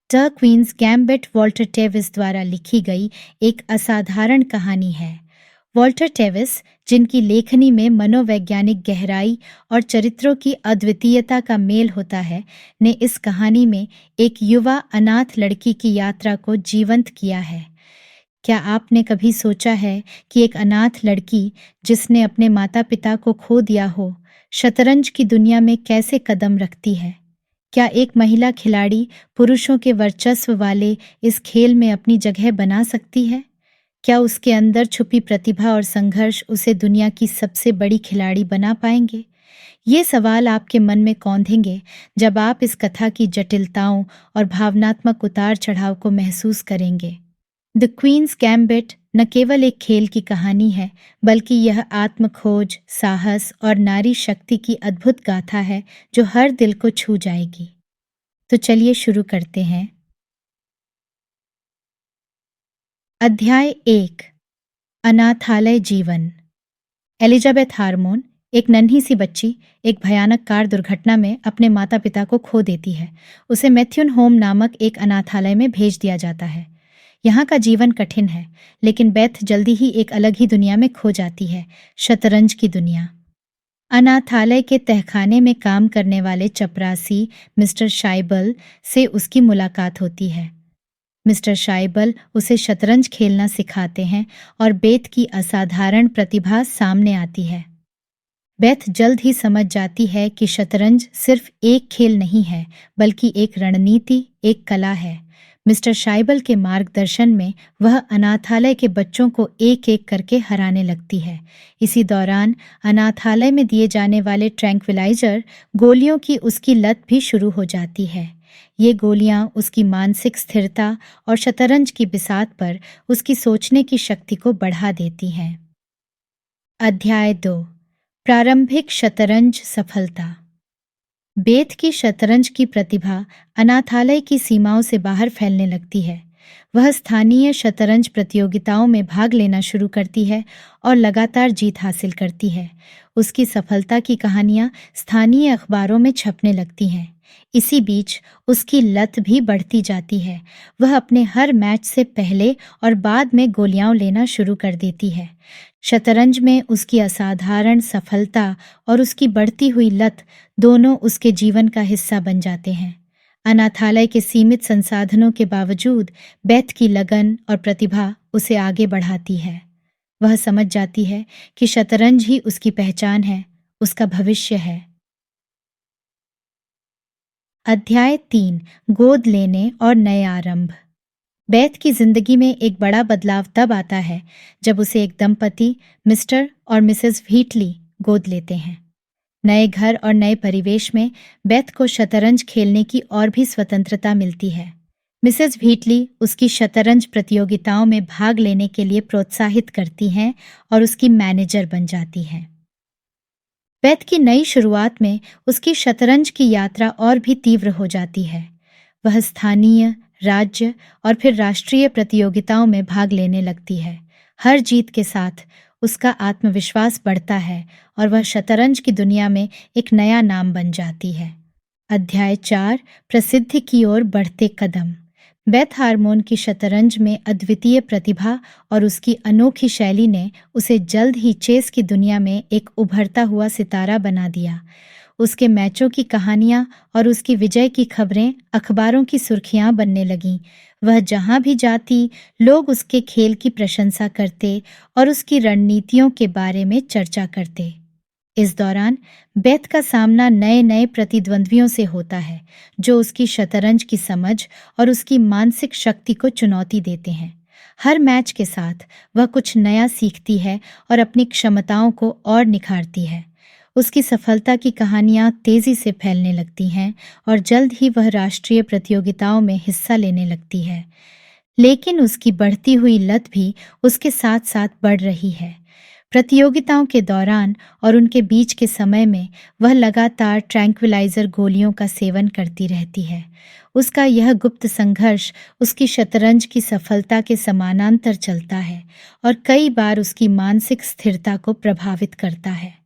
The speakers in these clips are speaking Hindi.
द क्वींस गैम्बिट वॉल्टर टेविस द्वारा लिखी गई एक असाधारण कहानी है। वॉल्टर टेविस, जिनकी लेखनी में मनोवैज्ञानिक गहराई और चरित्रों की अद्वितीयता का मेल होता है, ने इस कहानी में एक युवा अनाथ लड़की की यात्रा को जीवंत किया है। क्या आपने कभी सोचा है कि एक अनाथ लड़की, जिसने अपने माता पिता को खो दिया हो, शतरंज की दुनिया में कैसे कदम रखती है? क्या एक महिला खिलाड़ी पुरुषों के वर्चस्व वाले इस खेल में अपनी जगह बना सकती है? क्या उसके अंदर छुपी प्रतिभा और संघर्ष उसे दुनिया की सबसे बड़ी खिलाड़ी बना पाएंगे? ये सवाल आपके मन में कौंधेंगे जब आप इस कथा की जटिलताओं और भावनात्मक उतार चढ़ाव को महसूस करेंगे। द क्वींस गैम्बिट न केवल एक खेल की कहानी है, बल्कि यह आत्मखोज, साहस और नारी शक्ति की अद्भुत गाथा है जो हर दिल को छू जाएगी। तो चलिए शुरू करते हैं। अध्याय 1। अनाथालय जीवन। एलिजाबेथ हार्मोन, एक नन्ही सी बच्ची, एक भयानक कार दुर्घटना में अपने माता पिता को खो देती है। उसे मैथ्यून होम नामक एक अनाथालय में भेज दिया जाता है। यहाँ का जीवन कठिन है, लेकिन बेथ जल्दी ही एक अलग ही दुनिया में खो जाती है, शतरंज की दुनिया। अनाथालय के तहखाने में काम करने वाले चपरासी मिस्टर शाइबल से उसकी मुलाकात होती है। मिस्टर शाइबल उसे शतरंज खेलना सिखाते हैं और बेथ की असाधारण प्रतिभा सामने आती है। बेथ जल्द ही समझ जाती है कि शतरंज सिर्फ एक खेल नहीं है, बल्कि एक रणनीति, एक कला है। मिस्टर शाइबल के मार्गदर्शन में वह अनाथालय के बच्चों को एक एक करके हराने लगती है। इसी दौरान अनाथालय में दिए जाने वाले ट्रैंक्विलाइजर गोलियों की उसकी लत भी शुरू हो जाती है। ये गोलियां उसकी मानसिक स्थिरता और शतरंज की बिसात पर उसकी सोचने की शक्ति को बढ़ा देती हैं। अध्याय 2। प्रारंभिक शतरंज सफलता। बेथ की शतरंज की प्रतिभा अनाथालय की सीमाओं से बाहर फैलने लगती है। वह स्थानीय शतरंज प्रतियोगिताओं में भाग लेना शुरू करती है और लगातार जीत हासिल करती है। उसकी सफलता की कहानियां स्थानीय अखबारों में छपने लगती हैं। इसी बीच उसकी लत भी बढ़ती जाती है। वह अपने हर मैच से पहले और बाद में गोलियां लेना शुरू कर देती है। शतरंज में उसकी असाधारण सफलता और उसकी बढ़ती हुई लत दोनों उसके जीवन का हिस्सा बन जाते हैं। अनाथालय के सीमित संसाधनों के बावजूद बेथ की लगन और प्रतिभा उसे आगे बढ़ाती है। वह समझ जाती है कि शतरंज ही उसकी पहचान है, उसका भविष्य है। अध्याय 3। गोद लेने और नए आरंभ। बेथ की जिंदगी में एक बड़ा बदलाव तब आता है जब उसे एक दंपति, मिस्टर और मिसेस व्हीटली, गोद लेते हैं। नए घर और नए परिवेश में बेथ को शतरंज खेलने की और भी स्वतंत्रता मिलती है। मिसेस व्हीटली उसकी शतरंज प्रतियोगिताओं में भाग लेने के लिए प्रोत्साहित करती हैं और उसकी मैनेजर बन जाती हैं। बेथ की नई शुरुआत में उसकी शतरंज की यात्रा और भी तीव्र हो जाती है। वह स्थानीय, राज्य और फिर राष्ट्रीय प्रतियोगिताओं में भाग लेने लगती है। हर जीत के साथ उसका आत्मविश्वास बढ़ता है और वह शतरंज की दुनिया में एक नया नाम बन जाती है। अध्याय 4। प्रसिद्धि की ओर बढ़ते कदम। बेथ हार्मोन की शतरंज में अद्वितीय प्रतिभा और उसकी अनोखी शैली ने उसे जल्द ही चेस की दुनिया में एक उभरता हुआ सितारा बना दिया। उसके मैचों की कहानियां और उसकी विजय की खबरें अखबारों की सुर्खियां बनने लगीं। वह जहां भी जाती, लोग उसके खेल की प्रशंसा करते और उसकी रणनीतियों के बारे में चर्चा करते। इस दौरान बेथ का सामना नए नए प्रतिद्वंद्वियों से होता है, जो उसकी शतरंज की समझ और उसकी मानसिक शक्ति को चुनौती देते हैं। हर मैच के साथ वह कुछ नया सीखती है और अपनी क्षमताओं को और निखारती है। उसकी सफलता की कहानियां तेजी से फैलने लगती हैं और जल्द ही वह राष्ट्रीय प्रतियोगिताओं में हिस्सा लेने लगती है। लेकिन उसकी बढ़ती हुई लत भी उसके साथ साथ बढ़ रही है। प्रतियोगिताओं के दौरान और उनके बीच के समय में वह लगातार ट्रैंक्विलाइजर गोलियों का सेवन करती रहती है। उसका यह गुप्त संघर्ष उसकी शतरंज की सफलता के समानांतर चलता है और कई बार उसकी मानसिक स्थिरता को प्रभावित करता है।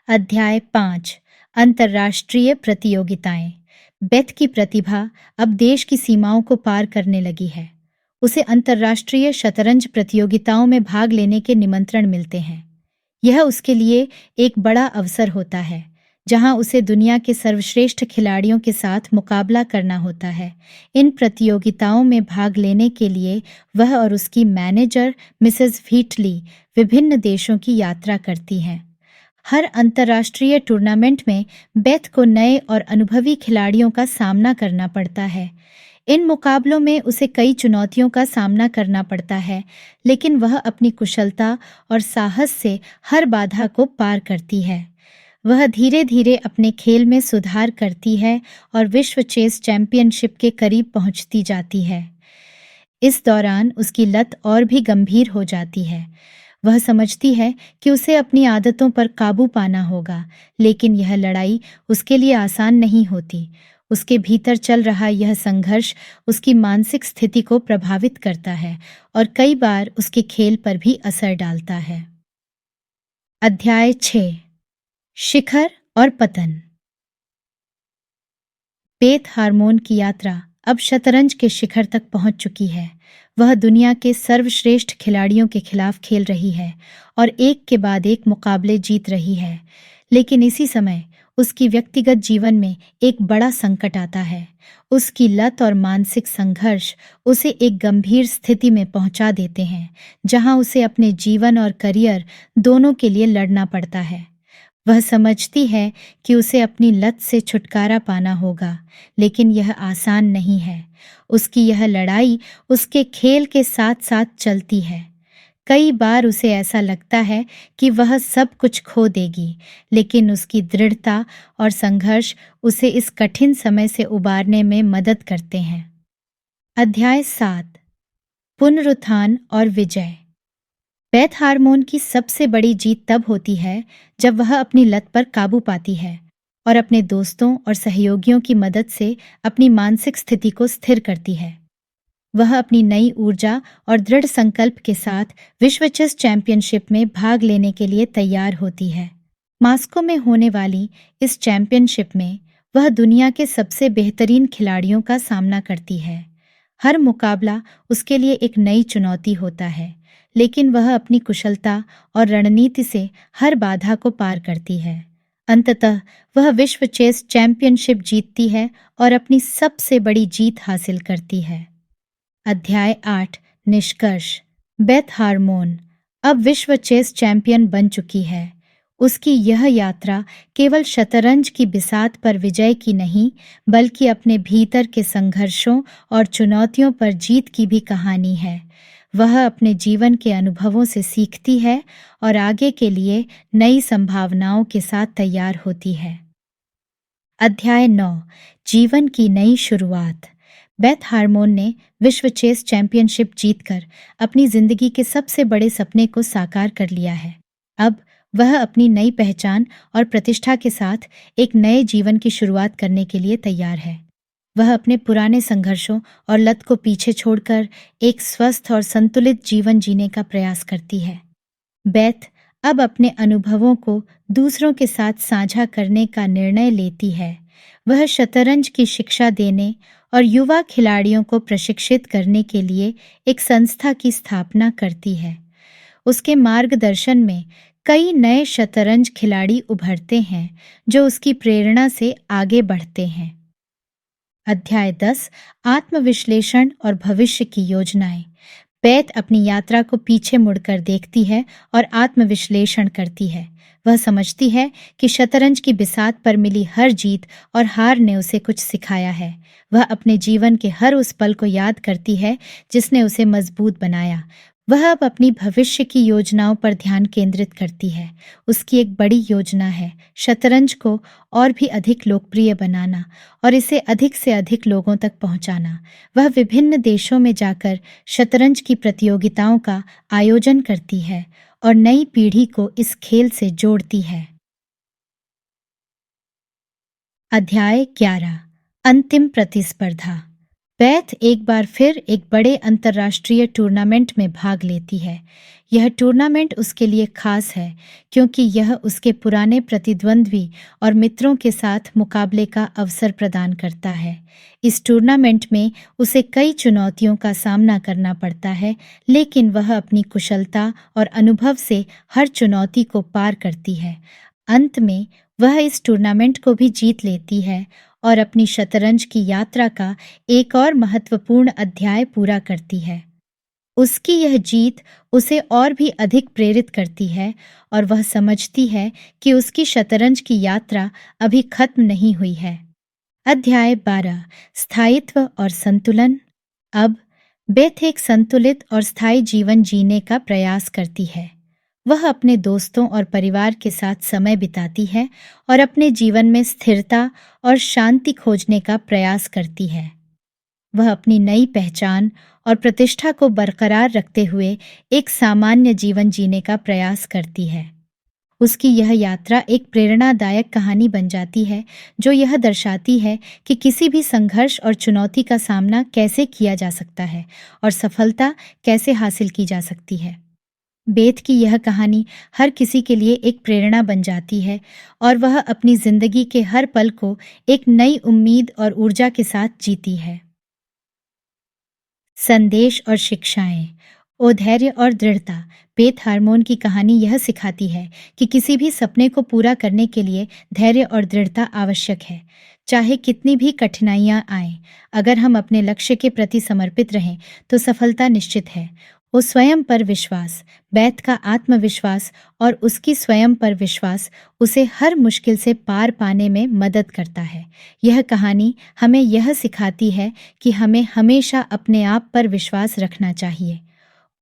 अध्याय 5। अंतर्राष्ट्रीय प्रतियोगिताएं। बेथ की प्रतिभा अब देश की सीमाओं को पार करने लगी है। उसे अंतर्राष्ट्रीय शतरंज प्रतियोगिताओं में भाग लेने के निमंत्रण मिलते हैं। यह उसके लिए एक बड़ा अवसर होता है, जहां उसे दुनिया के सर्वश्रेष्ठ खिलाड़ियों के साथ मुकाबला करना होता है। इन प्रतियोगिताओं में भाग लेने के लिए वह और उसकी मैनेजर मिसेस व्हीटली विभिन्न देशों की यात्रा करती हैं। हर अंतर्राष्ट्रीय टूर्नामेंट में बेथ को नए और अनुभवी खिलाड़ियों का सामना करना पड़ता है। इन मुकाबलों में उसे कई चुनौतियों का सामना करना पड़ता है, लेकिन वह अपनी कुशलता और साहस से हर बाधा को पार करती है। वह धीरे धीरे अपने खेल में सुधार करती है और विश्व चेस चैंपियनशिप के करीब पहुंचती जाती है। इस दौरान उसकी लत और भी गंभीर हो जाती है। वह समझती है कि उसे अपनी आदतों पर काबू पाना होगा, लेकिन यह लड़ाई उसके लिए आसान नहीं होती। उसके भीतर चल रहा यह संघर्ष उसकी मानसिक स्थिति को प्रभावित करता है और कई बार उसके खेल पर भी असर डालता है। अध्याय 6 शिखर और पतन। बेथ हार्मोन की यात्रा अब शतरंज के शिखर तक पहुंच चुकी है। वह दुनिया के सर्वश्रेष्ठ खिलाड़ियों के खिलाफ खेल रही है और एक के बाद एक मुकाबले जीत रही है। लेकिन इसी समय उसकी व्यक्तिगत जीवन में एक बड़ा संकट आता है। उसकी लत और मानसिक संघर्ष उसे एक गंभीर स्थिति में पहुंचा देते हैं, जहां उसे अपने जीवन और करियर दोनों के लिए लड़ना पड़ता है। वह समझती है कि उसे अपनी लत से छुटकारा पाना होगा, लेकिन यह आसान नहीं है। उसकी यह लड़ाई उसके खेल के साथ साथ चलती है। कई बार उसे ऐसा लगता है कि वह सब कुछ खो देगी, लेकिन उसकी दृढ़ता और संघर्ष उसे इस कठिन समय से उबारने में मदद करते हैं। अध्याय 7 पुनरुत्थान और विजय। बेथ हार्मोन की सबसे बड़ी जीत तब होती है जब वह अपनी लत पर काबू पाती है और अपने दोस्तों और सहयोगियों की मदद से अपनी मानसिक स्थिति को स्थिर करती है। वह अपनी नई ऊर्जा और दृढ़ संकल्प के साथ विश्व चेस चैंपियनशिप में भाग लेने के लिए तैयार होती है। मास्को में होने वाली इस चैंपियनशिप में वह दुनिया के सबसे बेहतरीन खिलाड़ियों का सामना करती है। हर मुकाबला उसके लिए एक नई चुनौती होता है, लेकिन वह अपनी कुशलता और रणनीति से हर बाधा को पार करती है। अंततः वह विश्व चेस चैंपियनशिप जीतती है और अपनी सबसे बड़ी जीत हासिल करती है। अध्याय 8 निष्कर्ष। बेथ हार्मोन अब विश्व चेस चैंपियन बन चुकी है। उसकी यह यात्रा केवल शतरंज की बिसात पर विजय की नहीं, बल्कि अपने भीतर के संघर्षों और चुनौतियों पर जीत की भी कहानी है। वह अपने जीवन के अनुभवों से सीखती है और आगे के लिए नई संभावनाओं के साथ तैयार होती है। अध्याय 9 जीवन की नई शुरुआत। बेथ हार्मोन ने विश्व चेस चैंपियनशिप जीतकर अपनी जिंदगी के सबसे बड़े सपने को साकार कर लिया है। अब वह अपनी नई पहचान और प्रतिष्ठा के साथ एक नए जीवन की शुरुआत करने के लिए तैयार है। वह अपने पुराने संघर्षों और लत को पीछे छोड़कर एक स्वस्थ और संतुलित जीवन जीने का प्रयास करती है। बेथ अब अपने अनुभवों को दूसरों के साथ साझा करने का निर्णय लेती है। वह शतरंज की शिक्षा देने और युवा खिलाड़ियों को प्रशिक्षित करने के लिए एक संस्था की स्थापना करती है। उसके मार्गदर्शन में कई नए शतरंज खिलाड़ी उभरते हैं, जो उसकी प्रेरणा से आगे बढ़ते हैं। अध्याय 10 आत्मविश्लेषण और भविष्य की योजनाएं। बेथ अपनी यात्रा को पीछे मुड़कर देखती है और आत्मविश्लेषण करती है। वह समझती है कि शतरंज की बिसात पर मिली हर जीत और हार ने उसे कुछ सिखाया है। वह अपने जीवन के हर उस पल को याद करती है जिसने उसे मजबूत बनाया। वह अब अपनी भविष्य की योजनाओं पर ध्यान केंद्रित करती है। उसकी एक बड़ी योजना है शतरंज को और भी अधिक लोकप्रिय बनाना और इसे अधिक से अधिक लोगों तक पहुंचाना। वह विभिन्न देशों में जाकर शतरंज की प्रतियोगिताओं का आयोजन करती है और नई पीढ़ी को इस खेल से जोड़ती है। अध्याय 11 अंतिम प्रतिस्पर्धा। बेथ एक बार फिर एक बड़े अंतर्राष्ट्रीय टूर्नामेंट में भाग लेती है। यह टूर्नामेंट उसके लिए खास है क्योंकि यह उसके पुराने प्रतिद्वंद्वी और मित्रों के साथ मुकाबले का अवसर प्रदान करता है। इस टूर्नामेंट में उसे कई चुनौतियों का सामना करना पड़ता है, लेकिन वह अपनी कुशलता और अनुभव से हर चुनौती को पार करती है। अंत में वह इस टूर्नामेंट को भी जीत लेती है और अपनी शतरंज की यात्रा का एक और महत्वपूर्ण अध्याय पूरा करती है। उसकी यह जीत उसे और भी अधिक प्रेरित करती है और वह समझती है कि उसकी शतरंज की यात्रा अभी खत्म नहीं हुई है। अध्याय 12 स्थायित्व और संतुलन। अब बेथ एक संतुलित और स्थायी जीवन जीने का प्रयास करती है। वह अपने दोस्तों और परिवार के साथ समय बिताती है और अपने जीवन में स्थिरता और शांति खोजने का प्रयास करती है। वह अपनी नई पहचान और प्रतिष्ठा को बरकरार रखते हुए एक सामान्य जीवन जीने का प्रयास करती है। उसकी यह यात्रा एक प्रेरणादायक कहानी बन जाती है जो यह दर्शाती है कि किसी भी संघर्ष और चुनौती का सामना कैसे किया जा सकता है और सफलता कैसे हासिल की जा सकती है। बेथ की यह कहानी हर किसी के लिए एक प्रेरणा बन जाती है और वह अपनी जिंदगी के हर पल को एक नई उम्मीद और ऊर्जा के साथ जीती है। संदेश और शिक्षाएं। ओ धैर्य और दृढ़ता। बेथ हार्मोन की कहानी यह सिखाती है कि किसी भी सपने को पूरा करने के लिए धैर्य और दृढ़ता आवश्यक है, चाहे कितनी भी कठिनाइयां आएं। अगर हम अपने लक्ष्य के प्रति समर्पित रहें तो सफलता निश्चित है। वो स्वयं पर विश्वास। बेथ का आत्मविश्वास और उसकी स्वयं पर विश्वास उसे हर मुश्किल से पार पाने में मदद करता है। यह कहानी हमें यह सिखाती है कि हमें हमेशा अपने आप पर विश्वास रखना चाहिए।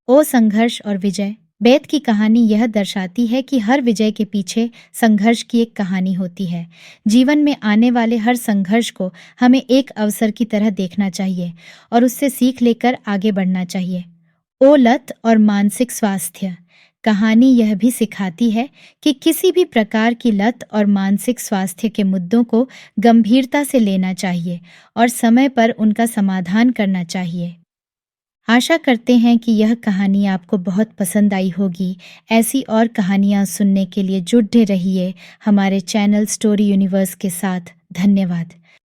ओ संघर्ष और विजय। बेथ की कहानी यह दर्शाती है कि हर विजय के पीछे संघर्ष की एक कहानी होती है। जीवन में आने वाले हर संघर्ष को हमें एक अवसर की तरह देखना चाहिए और उससे सीख लेकर आगे बढ़ना चाहिए। ओ लत और मानसिक स्वास्थ्य। कहानी यह भी सिखाती है कि किसी भी प्रकार की लत और मानसिक स्वास्थ्य के मुद्दों को गंभीरता से लेना चाहिए और समय पर उनका समाधान करना चाहिए। आशा करते हैं कि यह कहानी आपको बहुत पसंद आई होगी। ऐसी और कहानियाँ सुनने के लिए जुड़े रहिए हमारे चैनल स्टोरी यूनिवर्स के साथ। धन्यवाद।